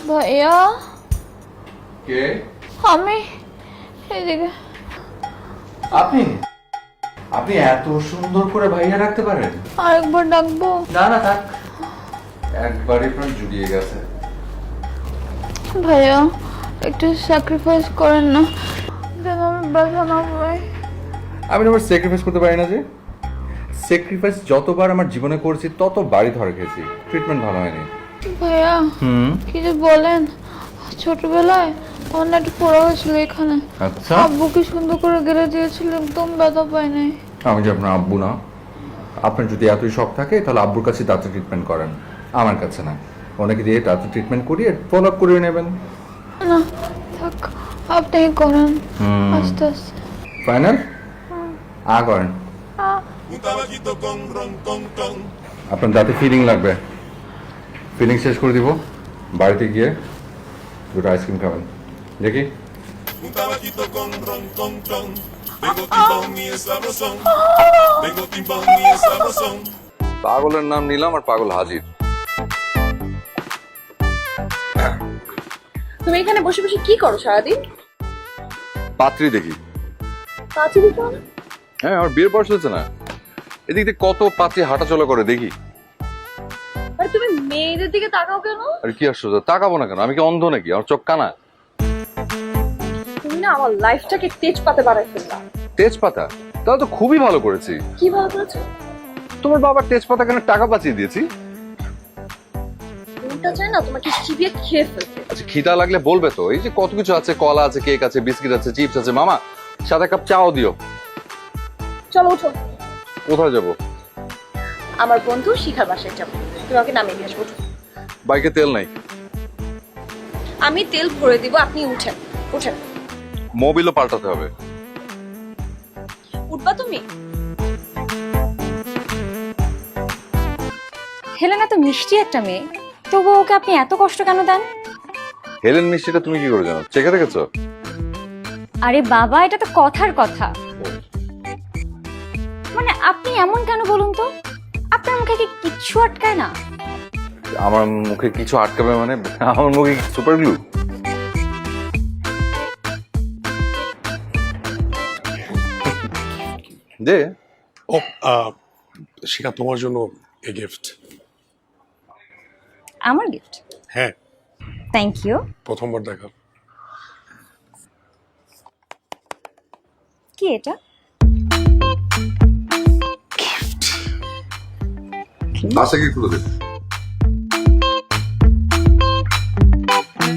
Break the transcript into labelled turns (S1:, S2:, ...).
S1: ভাইয়া
S2: কে?
S1: আমি এদিকে।
S2: আপনি আপনি এত সুন্দর করে ভাইয়া রাখতে পারেন?
S1: আরেকবার ডাকবো?
S2: না না থাক, একবারই প্রাণ জুড়িয়ে গেছে।
S1: ভাইয়া একটু স্যাক্রিফাইস করেন না, যেন আমি ব্যথা না পাই।
S2: আমি তোমার স্যাক্রিফাইস করতে পারি না যে? স্যাক্রিফাইস যতবার আমার জীবনে করেছি ততবারই ধরে খেয়েছি, ট্রিটমেন্ট ভালো হয়নি।
S1: ভাইয়া কি যে বলেন, ছোটবেলায় আমার না একটু পড়া হয়েছিল এখানে।
S2: আচ্ছা,
S1: আব্বু কি সুন্দর করে গেড়ে দিয়েছিল, একদম ব্যথা পাই নাই।
S2: আমি যে আপনার আব্বু না। আপনার যদি এতই শখ থাকে তাহলে আব্বুর কাছে দাঁতের ট্রিটমেন্ট করেন, আমার কাছে না। অনেকে দিয়ে দাঁতের ট্রিটমেন্ট করিয়ে ফলো আপ করিয়ে নেবেন।
S1: না থাক, আপনি করেন আস্তে আস্তে।
S2: ফাইনাল করেন। আপনার দাঁতে ফিলিং লাগবে, ফিলিং শেষ করে দিব। বাড়িতে গিয়ে দুটো আইসক্রিম খাবেন, দেখি। পাগলের নাম নিলাম আর পাগল হাজির।
S3: তুমি এখানে বসে বসে কি করো সারাদিন?
S2: পাত্রী দেখি।
S3: পাঁচি দিতে হবে?
S2: হ্যাঁ, আমার বিয়ের বয়স হচ্ছে না, এদিক দিয়ে কত পাত্রী হাঁটাচলা করে দেখি।
S3: আরে তুমি মেয়েদের দিকে তাকাও কেন?
S2: আর কি আশ্চর্য, তাকাবো না কেন? আমি কি অন্ধ নাকি? আমার চোখ কানা?
S3: তুমি না আমার লাইফটাকে তেজপাতে বানাই ফেললা।
S2: তেজপাতা? তাহলে তো খুবই ভালো করেছি।
S3: কি ভালো করেছো?
S2: তোমার বাবার তেজপাতা কেন টাকা বাঁচিয়ে দিয়েছি।
S3: কোনটা চাই না তোমাকে চিবিয়ে খেয়ে ফেলতে।
S2: আচ্ছা, খিদা লাগলে বলবে তো, এই যে কত কিছু আছে, কলা আছে, কেক আছে, বিস্কিট আছে, চিপস আছে। মামা, সাথে কাপ চাও দিও।
S3: চলো উঠো।
S2: কোথায় যাবো?
S3: আমার বন্ধু শিখার বাসায় যাবো, তোমাকে নামিয়ে দিয়ে আসবো। উঠো।
S2: বাইকে তেল নাই।
S3: আমি তেল ভরে দিব, আপনি উঠেন। উঠেন।
S2: মোবিলও পাল্টাতে হবে।
S3: উঠবা তুমি?
S4: হেলেনা তো মিষ্টি একটা মেয়ে, তবু ওকে আপনি এত কষ্ট কেন দেন?
S2: হেলেন মিষ্টিটা তুমি কি করে জানো? চেখে রেখেছো?
S4: আরে বাবা, এটা তো কথার কথা। মানে আপনি এমন কেন বলুন তো? আপনার মুখে কি কিচ্ছু আটকায় না?
S2: আমার মুখে কিছু আটকাবে মানে? আমার মুখে সুপার গ্লু? দে।
S5: ও সেটা তোমার জন্য এ গিফট।
S4: আমার গিফট?
S5: হ্যাঁ,
S4: থ্যাংক ইউ।
S5: প্রথমবার দেখা।
S4: কি এটা?
S2: বাসা কি খুলে দে।